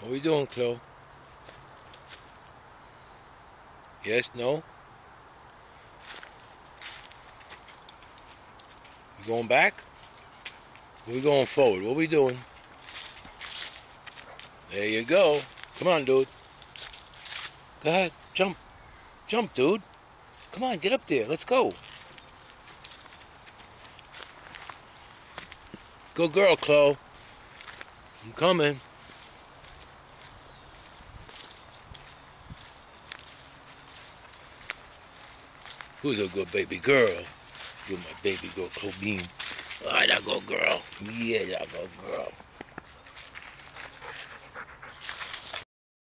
What we doing, Chloe? Yes, no? We going back? Or we going forward? What we doing? There you go. Come on, dude. Go ahead. Jump. Jump, dude. Come on, get up there. Let's go. Good girl, Chloe. I'm coming. Who's a good baby girl? You're my baby girl, Chloe Bean. Alright, that go girl. Yeah, that go girl.